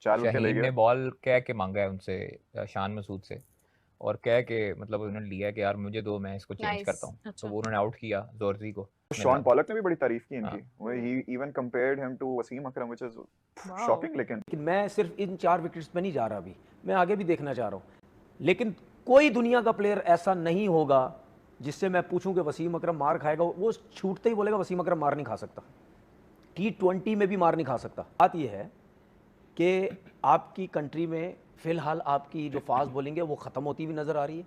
4 wicket ले शाहीन गया। ने बॉल कह के मांगा है उनसे, शान मसूद से, और कह के मतलब उन्होंने लिया कि यार मुझे दो, मैं इसको चेंज करता हूँ। तो वो उन्होंने आउट किया जोरजी को अपने शॉन साथ। पॉलक ने भी बड़ी तारीफ की इनकी, हाँ वो ही even compared him to Wasim Akram, which is shocking. लेकिन मैं सिर्फ इन 4 विकेट्स पे नहीं जा रहा, अभी मैं आगे भी देखना चाह रहा हूँ। लेकिन कोई दुनिया का प्लेयर ऐसा नहीं होगा जिससे मैं पूछूं कि वसीम अकरम मार खाएगा, वो छूटते ही बोलेगा वसीम अकरम मार नहीं खा सकता, T20 में भी मार नहीं खा सकता। बात यह है कि आपकी कंट्री में फिलहाल आपकी जो फास्ट बॉलिंग है वो खत्म होती हुई नजर आ रही है,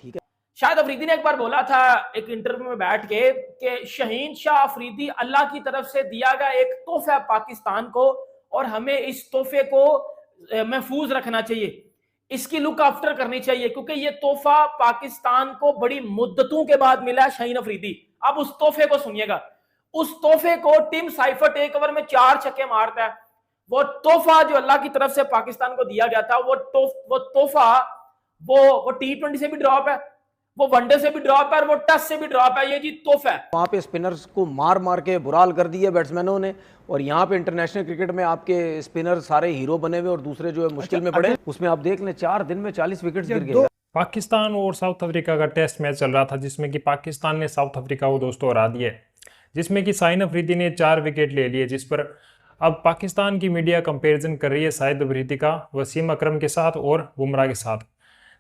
ठीक है। शाहिद अफरीदी ने एक बार बोला था एक इंटरव्यू में बैठ के कि शाहीन शाह अफरीदी अल्लाह की तरफ से दिया गया एक तोहफा है पाकिस्तान को, और हमें इस तोहफे को महफूज रखना चाहिए, इसकी लुक आफ्टर करनी चाहिए, क्योंकि ये तोहफा पाकिस्तान को बड़ी मुद्दतों के बाद मिला है। शाहीन अफरीदी, अब उस तोहफे को सुनिएगा। उस तोहफे को टिम साइफर्ट एक ओवर में 4 छक्के मारता है। वो तोहफा जो अल्लाह की तरफ से पाकिस्तान को दिया गया था, वो तोहफा वो T20 से भी ड्रॉप है, वो वनडे से भी ड्रॉप है, और वो टेस्ट से भी ड्रॉप है। ये जी तोहफा है। वहां पे स्पिनर्स को मार मार के बुराल कर दिए बैट्समैनों ने, और यहाँ पे इंटरनेशनल क्रिकेट में आपके स्पिनर सारे हीरो बने हुए और दूसरे जो है मुश्किल में पड़े। उसमें आप देख लें 4 दिन में 40 विकेट्स गिर गए। पाकिस्तान और साउथ अफ्रीका का टेस्ट मैच चल रहा था, जिसमें कि पाकिस्तान ने साउथ अफ्रीका को दोस्तों हरा दिया, जिसमें कि शाहीन अफरीदी ने 4 विकेट ले लिए, जिस पर अब पाकिस्तान की मीडिया कंपैरिजन कर रही है शाहिद अफरीदी का वसीम अकरम के साथ और बुमराह के साथ,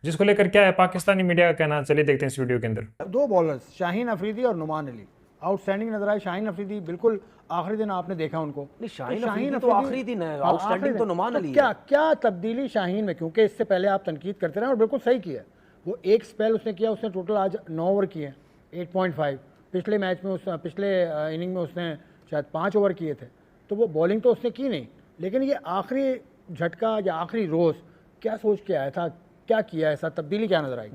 जिसको लेकर क्या है पाकिस्तानी मीडिया का कहना, चलिए देखते हैं इस वीडियो के अंदर। 2 बॉलर्स शाहीन अफरीदी और नुमान अली आउटस्टैंडिंग नजर आए। शाहीन अफरीदी बिल्कुल आखिरी दिन आपने देखा उनको, नहीं, शाहीन अफरीदी तो आखिरी दिन है, आउटस्टैंडिंग तो नुमान अली है। क्या तब्दीली शाहीन में, क्योंकि इससे पहले आप तनकीद करते रहे और बिल्कुल सही किया। वो एक स्पेल उसने किया, उसने टोटल आज 9 ओवर किए, 8.5। पिछले मैच में पिछले इनिंग में उसने शायद 5 ओवर किए थे, तो वो बॉलिंग तो उसने की नहीं। लेकिन ये आखिरी झटका या आखिरी रोज़ क्या सोच के आया था, क्या किया, ऐसा तब्दीली क्या नजर आई?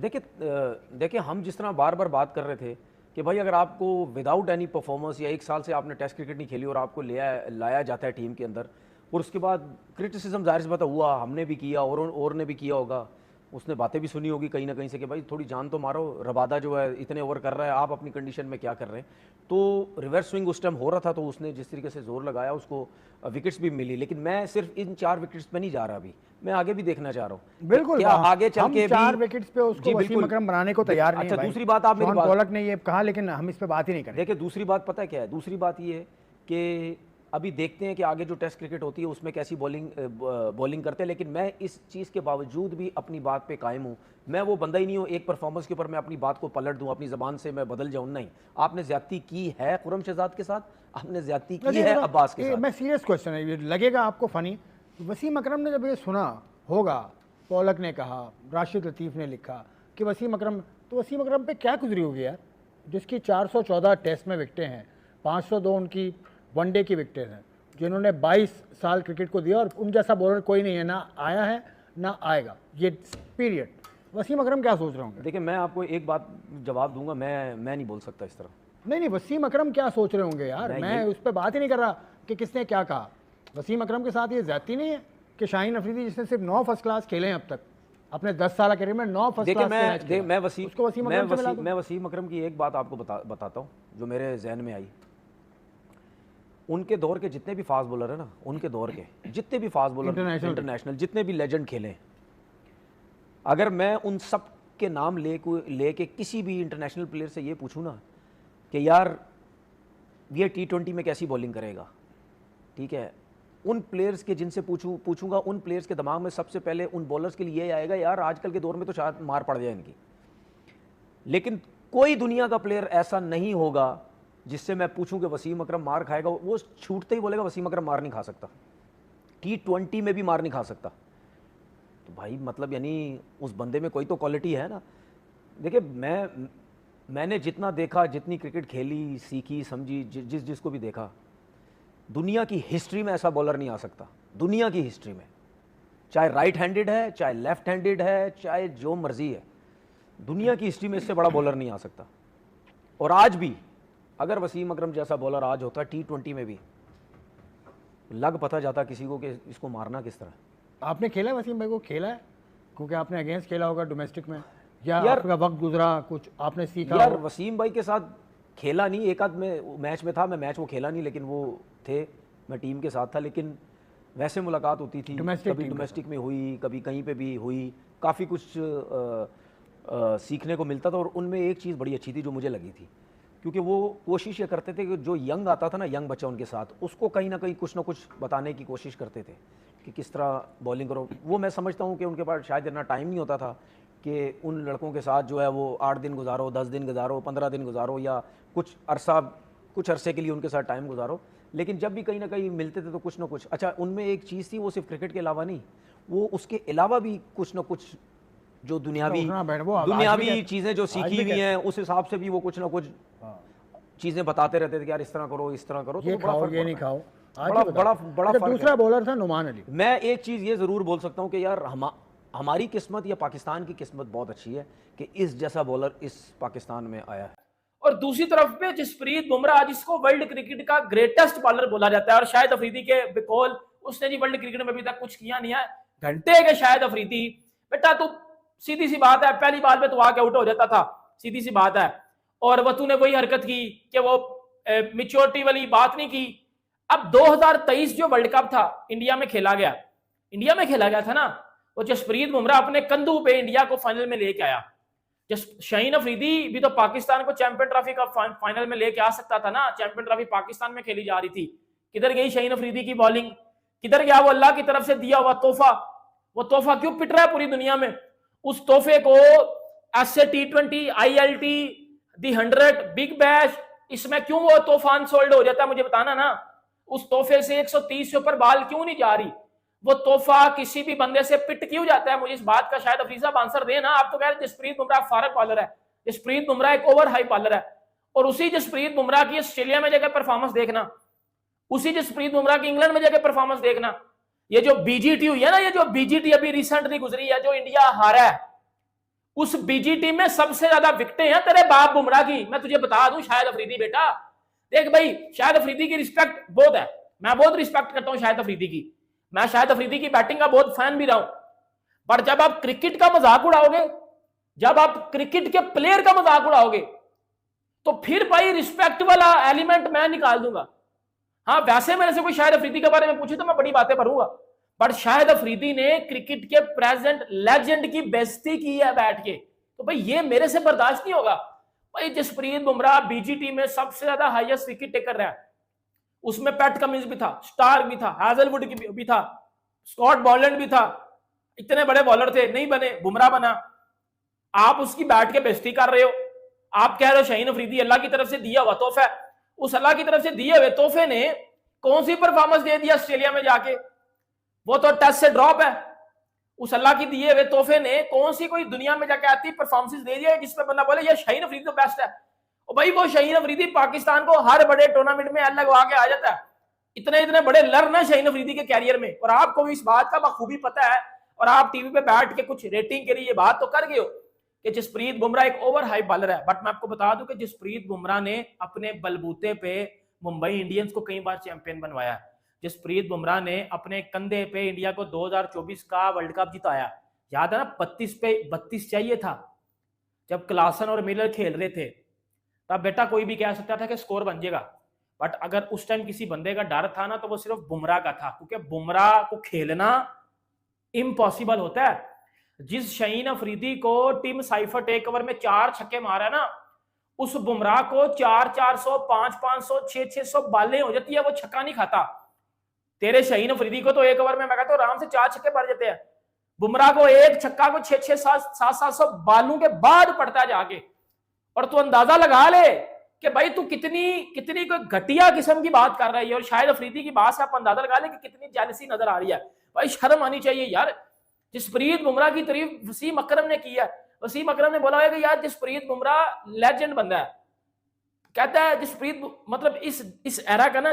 देखिए हम जिस तरह बार बार बात कर रहे थे कि भाई अगर आपको विदाउट एनी परफॉर्मेंस या 1 साल से आपने टेस्ट क्रिकेट नहीं खेली और आपको लाया जाता है टीम के अंदर, और उसके बाद क्रिटिसिज्म जाहिर सी बात हुआ, हमने भी किया और ने भी किया होगा, उसने बातें भी सुनी होगी कहीं ना कहीं से कि भाई थोड़ी जान तो मारो, रबादा जो है इतने ओवर कर रहा है, आप अपनी कंडीशन में क्या कर रहे हैं। तो रिवर्स स्विंग उस टाइम हो रहा था, तो उसने जिस तरीके से जोर लगाया उसको विकेट्स भी मिली। लेकिन मैं सिर्फ इन 4 विकेट्स पे नहीं जा रहा, अभी मैं आगे भी देखना चाह रहा हूँ। बिल्कुल, क्या आगे चल के 4 विकेट्स पे उसको वसीम अकरम बनाने को तैयार नहीं है। अच्छा, दूसरी बात आप मेरी बात, पॉलक ने ये कहा, लेकिन हम इस पे बात ही नहीं करें। देखिए दूसरी बात पता है क्या है, दूसरी बात ये है कि अभी देखते हैं कि आगे जो टेस्ट क्रिकेट होती है उसमें कैसी बॉलिंग करते हैं। लेकिन मैं इस चीज़ के बावजूद भी अपनी बात पे कायम हूँ। मैं वो बंदा ही नहीं हूँ एक परफॉर्मेंस के ऊपर मैं अपनी बात को पलट दूँ, अपनी ज़बान से मैं बदल जाऊँ। नहीं, आपने ज्यादती की है खुर्रम शहजाद के साथ, आपने ज्यादती की है अब्बास के साथ। मैं सीरियस क्वेश्चन है, ये लगेगा आपको फनी। वसीम अकरम ने जब ये सुना होगा, पॉलक ने कहा, राशिद लतीफ़ ने लिखा कि वसीम अकरम, तो वसीम अकरम पे क्या गुजरी होगी यार, जिसकी 414 टेस्ट में विकटें हैं, 502 उनकी वनडे की विकटें हैं, जिन्होंने 22 साल क्रिकेट को दिया, और उन जैसा बॉलर कोई नहीं है, ना आया है ना आएगा ये पीरियड। वसीम अकरम क्या सोच रहे होंगे? देखिए मैं आपको एक बात जवाब दूंगा, मैं नहीं बोल सकता इस तरह। नहीं, वसीम अकरम क्या सोच रहे होंगे यार, मैं उस पर बात ही नहीं कर रहा कि किसने क्या कहा। वसीम अकरम के साथ ये ज्यादती नहीं है कि शाहीन अफरीदी जिसने सिर्फ 9 फर्स्ट क्लास खेले हैं अब तक अपने 10 साल करियर में, 9 फर्स्ट क्लास मैं वसीम अकरम की एक बात आपको बताता हूँ जो मेरे जहन में आई। उनके दौर के जितने भी फास्ट बॉलर है ना, उनके दौर के जितने भी फास्ट बॉलर इंटरनेशनल जितने भी लेजेंड खेले, अगर मैं उन सब के नाम लेके किसी भी इंटरनेशनल प्लेयर से ये पूछूं ना कि यार ये T20 में कैसी बॉलिंग करेगा, ठीक है, उन प्लेयर्स के जिनसे पूछूंगा, उन प्लेयर्स के दिमाग में सबसे पहले उन बॉलर्स के लिए आएगा यार आजकल के दौर में तो शायद मार पड़ जाए इनकी। लेकिन कोई दुनिया का प्लेयर ऐसा नहीं होगा जिससे मैं पूछूं कि वसीम अकरम मार खाएगा, वो छूटते ही बोलेगा वसीम अकरम मार नहीं खा सकता, T20 में भी मार नहीं खा सकता। तो भाई मतलब यानी उस बंदे में कोई तो क्वालिटी है ना। देखिए मैंने जितना देखा, जितनी क्रिकेट खेली, सीखी, समझी, जिसको भी देखा, दुनिया की हिस्ट्री में ऐसा बॉलर नहीं आ सकता, दुनिया की हिस्ट्री में, चाहे राइट हैंडेड है, चाहे लेफ्ट हैंडेड है, चाहे जो मर्जी है, दुनिया की हिस्ट्री में इससे बड़ा बॉलर नहीं आ सकता। और आज भी अगर वसीम अकरम जैसा बॉलर आज होता T20 में भी, लग पता जाता किसी को कि इसको मारना किस तरह। आपने खेला है वसीम भाई को? खेला है क्योंकि आपने अगेंस्ट खेला होगा डोमेस्टिक में, या आपका वक्त गुजरा, कुछ आपने सीखा? यार वसीम भाई के साथ खेला नहीं, एक आध में मैच में था, मैं मैच वो खेला नहीं, लेकिन वो थे, मैं टीम के साथ था। लेकिन वैसे मुलाकात होती थी, Domestic कभी team के डोमेस्टिक में हुई, कभी कहीं पे भी हुई, काफ़ी कुछ सीखने को मिलता था। और उनमें एक चीज़ बड़ी अच्छी थी जो मुझे लगी थी, क्योंकि वो कोशिश ये करते थे कि जो यंग आता था ना, यंग बच्चा उनके साथ, उसको कहीं ना कहीं कुछ ना कुछ बताने की कोशिश करते थे कि किस तरह बॉलिंग करो। वो मैं समझता हूँ कि उनके पास शायद इतना टाइम नहीं होता था कि उन लड़कों के साथ जो है वो 8 दिन गुजारो, 10 दिन गुजारो, 15 दिन गुजारो, या कुछ अरसे के लिए उनके साथ टाइम गुजारो। लेकिन जब भी कहीं ना कहीं मिलते थे तो कुछ ना कुछ, अच्छा उनमें एक चीज़ थी, वो सिर्फ क्रिकेट के अलावा नहीं, वो उसके अलावा भी कुछ ना कुछ जो दुनियावी चीज़ें जो सीखी हुई हैं, उस हिसाब से भी वो कुछ ना कुछ चीज़ें बताते रहते थे कि यार इस तरह करो, इस तरह करो, ये तो बड़ा खाओ, फर्क ये नहीं पड़ता है। खाओ। बड़ा फर्क दूसरा है। बॉलर था नुमान अली। मैं एक चीज़ ये ज़रूर बोल सकता हूँ कि यार हमारी किस्मत या पाकिस्तान की किस्मत बहुत अच्छी है कि इस जैसा बॉलर इस पाकिस्तान में आया है। और दूसरी तरफ पे जसप्रीत बुमराह, जिसको वर्ल्ड क्रिकेट का ग्रेटेस्ट बॉलर बोला जाता है, और शाहिद अफरीदी के बिकॉल उसने जी वर्ल्ड क्रिकेट में अभी तक कुछ किया नहीं है। घंटे के शाहिद अफरीदी, बेटा तू सीधी सी बात है, पहली बार में तो आके आउट हो जाता था, सीधी सी बात है। और वह तूने वही हरकत की कि वो मेच्योरिटी वाली बात नहीं की। अब 2023 जो वर्ल्ड कप था इंडिया में खेला गया था ना, वो जसप्रीत बुमराह अपने कंधों पे इंडिया को फाइनल में लेके आया। शाहीन अफरीदी भी तो पाकिस्तान को चैंपियन ट्रॉफी का फाइनल में लेके आ सकता था ना। चैंपियन ट्रॉफी पाकिस्तान में खेली जा रही थी, किधर गई शाहीन अफरीदी की बॉलिंग, किधर गया वो अल्लाह की तरफ से दिया हुआ तोहफा? वो तोहफा क्यों पिट रहा है पूरी दुनिया में? उस तोहफे को ऐसे T20, ILT, दी 100, बिग बैश, इसमें क्यों वो तोहफा अनसोल्ड हो जाता है? मुझे बताना ना। उस तोहफे से 130 से ऊपर बाल क्यों नहीं जा रही? वो तोहफा किसी भी बंदे से पिट क्यों जाता है? मुझे इस बात का शायद अफरीद साहब आंसर देना। आप तो कह रहे जसप्रीत बुमराह फारक बॉलर है, जसप्रीत बुमराह एक ओवर हाई बॉलर है, और उसी जसप्रीत बुमराह की ऑस्ट्रेलिया में जाकर परफॉर्मेंस देखना, उसी जसप्रीत बुमराह की इंग्लैंड में जाकर परफॉर्मेंस देखना। ये जो BGT हुई है ना, ये जो BGT अभी रिसेंटली गुजरी है, जो इंडिया हारा है, उस BGT में सबसे ज्यादा विकेटें हैं तेरे बाप बुमराह की। मैं तुझे बता दूं शाहिद अफरीदी बेटा, देख भाई, शाहिद अफरीदी की रिस्पेक्ट बहुत है, मैं बहुत रिस्पेक्ट करता हूं शाहिद अफरीदी की, मैं शाहिद अफरीदी की बैटिंग का बहुत फैन भी रहा हूं। पर जब आप क्रिकेट का मजाक उड़ाओगे, जब आप क्रिकेट के प्लेयर का मजाक उड़ाओगे, तो फिर भाई रिस्पेक्ट वाला एलिमेंट मैं निकाल दूंगा। हाँ, वैसे मेरे से कोई शाहिद अफरीदी के बारे में पूछे तो मैं बड़ी बातें करूंगा, पर शाहिद अफरीदी ने क्रिकेट के प्रेजेंट लेजेंड की बेइज्जती की है बैठ के, तो भाई ये मेरे से बर्दाश्त नहीं होगा। भाई जसप्रीत बुमराह BGT में सबसे ज्यादा हाईएस्ट विकेट टेकर रहा है, उसमें पैट कमिंस भी था, स्टार्क भी था, हैजलवुड भी था, स्कॉट बॉलैंड भी था, इतने बड़े बॉलर थे, नहीं बने, बुमराह बना। आप उसकी बैठ के बेइज्जती कर रहे हो। आप कह रहे हो शाहीन अफरीदी अल्लाह की तरफ से दिया हुआ तोहफा है। उस अल्लाह की तरफ से दिए हुए तोहफे ने कौन सी परफॉर्मेंस दे दिया ऑस्ट्रेलिया में जाके? वो तो टेस्ट से ड्रॉप है। उस अल्लाह की दिए हुए तोहफे ने कौन सी कोई दुनिया में जाके आती परफॉर्मेंस दे दिया जिसमें बंदा बोले यार शाहीन अफरीदी तो बेस्ट है? और भाई वो शाहीन अफरीदी पाकिस्तान को हर बड़े टूर्नामेंट में लगवा के आ जाता है। इतने बड़े लर्न है शाहीन अफरीदी के कैरियर में, और आपको भी इस बात का बखूबी पता है, और आप टीवी पे बैठ के कुछ रेटिंग के लिए ये बात तो कर गए हो कि जसप्रीत बुमराह एक ओवर हाई बॉलर है। बट मैं आपको बता दूं कि जसप्रीत बुमराह ने अपने बलबूते पे मुंबई इंडियंस को कई बार चैंपियन बनवाया। जसप्रीत बुमराह ने अपने कंधे पे इंडिया को 2024 का वर्ल्ड कप जिताया। याद है ना, 32 पे 32 चाहिए था जब क्लासन और मिलर खेल रहे थे, तब बेटा कोई भी कह सकता था कि स्कोर बन जाएगा। बट अगर उस टाइम किसी बंदे का डर था ना, तो वो सिर्फ बुमराह का था, क्योंकि बुमराह को खेलना इम्पॉसिबल होता है। जिस शाहीन अफरीदी को टिम साइफर्ट एक ओवर में 4 छक्के मारा ना, उस बुमराह को 400, 500, 600 बालें हो जाती है, वो छक्का नहीं खाता। तेरे शाहीन अफरीदी को तो एक ओवर में मैं कहता हूं आराम से 4 छक्के पड़ जाते हैं। बुमराह को एक छक्का को 600-700 बालों के बाद पड़ता है जाके। और तू अंदाजा लगा ले कि भाई तू कितनी कोई घटिया किस्म की बात कर रही है। और शाहिद अफरीदी की बात से आप अंदाजा लगा ले कि कितनी जेलसी नजर आ रही है। भाई शर्म आनी चाहिए यार। जसप्रीत बुमराह की तारीफ वसीम अकरम ने की है। वसीम अकरम ने बोला है कि यार जसप्रीत बुमराह लेजेंड बंदा है। कहता है जसप्रीत मतलब इस एरा का ना,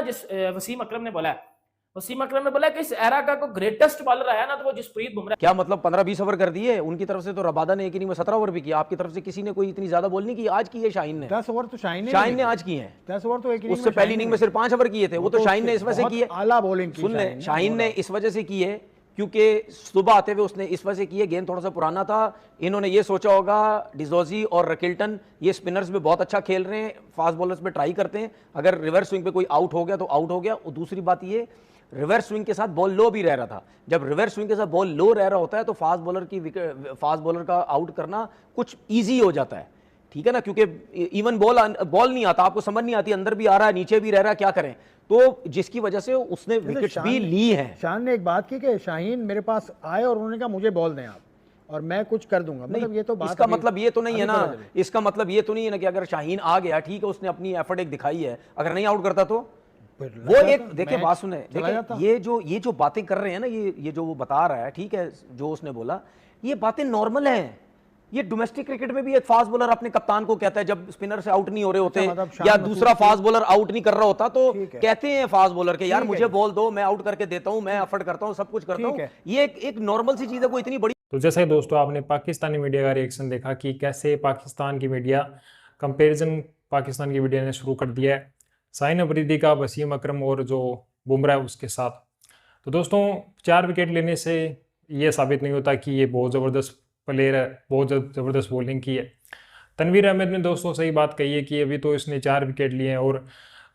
वसीम अकरम ने बोला है, वसीम अकरम ने बोला कि इस एरा का कोई ग्रेटेस्ट बॉलर आया ना, तो वो जसप्रीत बुमराह। क्या मतलब 15-20 ओवर कर दिए उनकी तरफ से? तो रबादा ने एक इनिंग में 17 ओवर भी किया। आपकी तरफ से किसी ने कोई इतनी ज्यादा बॉल नहीं की। आज की है शाहीन ने 10 ओवर तो शाहीन ने आज किए हैं। 10 ओवर तो एक इनिंग उससे पहली इनिंग में सिर्फ 5 ओवर किए थे। वो तो शाहीन ने इस वजह से किए, आला बॉलिंग की। सुन ले, शाहीन ने इस वजह से की है क्योंकि सुबह आते हुए उसने इस वजह से की है, गेंद थोड़ा सा पुराना था। इन्होंने ये सोचा होगा डिजोजी और रकिल्टन ये स्पिनर्स में बहुत अच्छा खेल रहे हैं, फास्ट बॉलर्स में ट्राई करते हैं, अगर रिवर्स स्विंग पे कोई आउट हो गया तो आउट हो गया। और दूसरी बात ये रिवर्स स्विंग के साथ बॉल लो भी रह रहा था। जब रिवर्स स्विंग के साथ बॉल लो रह रहा होता है तो फास्ट बॉलर का आउट करना कुछ ईजी हो जाता है, ठीक है ना, क्योंकि इवन बॉल नहीं आता, आपको समझ नहीं आती, अंदर भी आ रहा है नीचे भी रह रहा है, क्या करें, तो जिसकी वजह से उसने विकेट भी ली है। शान ने एक बात की कि शाहीन मेरे पास आए और उन्होंने कहा मुझे बॉल दें आप और मैं कुछ कर दूंगा, मतलब ये तो बात इसका मतलब ये तो नहीं है ना, इसका मतलब ये तो नहीं है ना कि अगर शाहीन आ गया, ठीक है, उसने अपनी एफर्ट एक दिखाई है, अगर नहीं आउट करता तो वो एक, देखिए बात सुने, देखिए ये जो बातें कर रहे हैं ना, ये जो वो बता रहा है, ठीक है, जो उसने बोला, ये बातें नॉर्मल हैं। ये डोमेस्टिक क्रिकेट में भी एक फास्ट बॉलर अपने कप्तान को कहता है जब स्पिनर से आउट नहीं हो रहे होते, या दूसरा फास्ट बॉलर आउट नहीं कर रहा होता, तो कहते हैं फास्ट बॉलर के यार मुझे बॉल दो, मैं आउट करके देता हूं, मैं एफर्ट करता हूं, सब कुछ करता हूं। ये एक नॉर्मल सी चीज है, कोई इतनी बड़ी। तो जैसे दोस्तों आपने पाकिस्तानी मीडिया का रिएक्शन देखा कि कैसे पाकिस्तान की मीडिया कंपैरिजन पाकिस्तान की मीडिया ने शुरू कर दिया है शाहीन अफरीदी का वसीम अकरम और जो बुमराह है उसके साथ। तो दोस्तों 4 विकेट लेने से ये साबित नहीं होता कि ये बहुत ज़बरदस्त प्लेयर है, बहुत ज़बरदस्त बॉलिंग की है। तनवीर अहमद ने दोस्तों सही बात कही है कि अभी तो इसने 4 विकेट लिए हैं और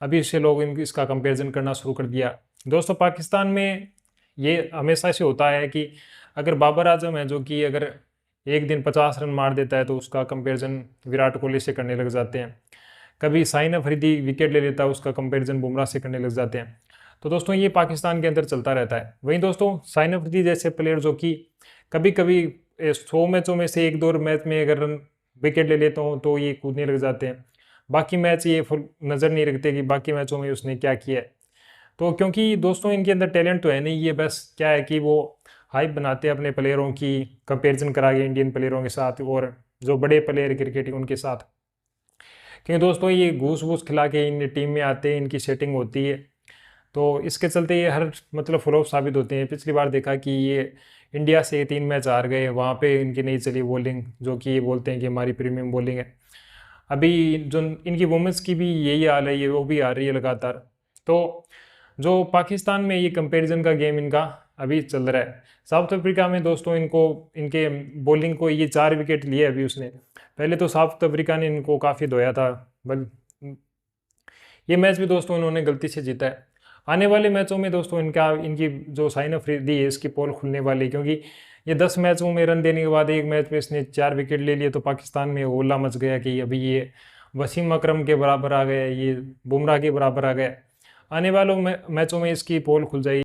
अभी से लोग इसका कंपैरिजन करना शुरू कर दिया। दोस्तों पाकिस्तान में ये हमेशा से होता है कि अगर बाबर आजम है जो कि अगर एक दिन 50 रन मार देता है तो उसका कंपैरिजन विराट कोहली से करने लग जाते हैं। कभी शाहीन अफरीदी विकेट ले लेता है, उसका कंपैरिजन बुमराह से करने लग जाते हैं। तो दोस्तों ये पाकिस्तान के अंदर चलता रहता है। वहीं दोस्तों शाहीन अफरीदी जैसे प्लेयर जो कि कभी कभी 100 मैचों में से 1-2 मैच में अगर विकेट ले लेता हूँ तो ये कूदने लग जाते हैं, बाकी मैच ये फुल नज़र नहीं रखते कि बाकी मैचों में उसने क्या किया है। तो क्योंकि दोस्तों इनके अंदर टैलेंट तो है नहीं, ये बस क्या है कि वो हाइप बनाते हैं अपने प्लेयरों की, कंपैरिजन करा के इंडियन प्लेयरों के साथ और जो बड़े प्लेयर क्रिकेट उनके साथ। क्योंकि दोस्तों ये घूस वूस खिला के इन टीम में आते हैं, इनकी सेटिंग होती है, तो इसके चलते ये हर मतलब फ्लॉप साबित होते हैं। पिछली बार देखा कि ये इंडिया से 3 मैच हार गए, वहाँ पे इनकी नहीं चली बॉलिंग, जो कि ये बोलते हैं कि हमारी प्रीमियम बॉलिंग है। अभी जो इनकी वुमेंस की भी यही हाल है, ये वो भी आ रही है लगातार। तो जो पाकिस्तान में ये कंपैरिजन का गेम इनका अभी चल रहा है। साउथ अफ्रीका में दोस्तों इनके बॉलिंग को ये 4 विकेट लिए अभी उसने। पहले तो साउथ अफ्रीका ने इनको काफ़ी धोया था, बल ये मैच भी दोस्तों इन्होंने गलती से जीता है। आने वाले मैचों में दोस्तों इनकी जो शाहीन अफरीदी है इसकी पोल खुलने वाली है, क्योंकि ये 10 मैचों में रन देने के बाद एक मैच में इसने 4 विकेट ले लिए, तो पाकिस्तान में होला मच गया कि अभी ये वसीम अकरम के बराबर आ गया, ये बुमराह के बराबर आ गया। आने वालों मैचों में इसकी पोल खुल जाएगी।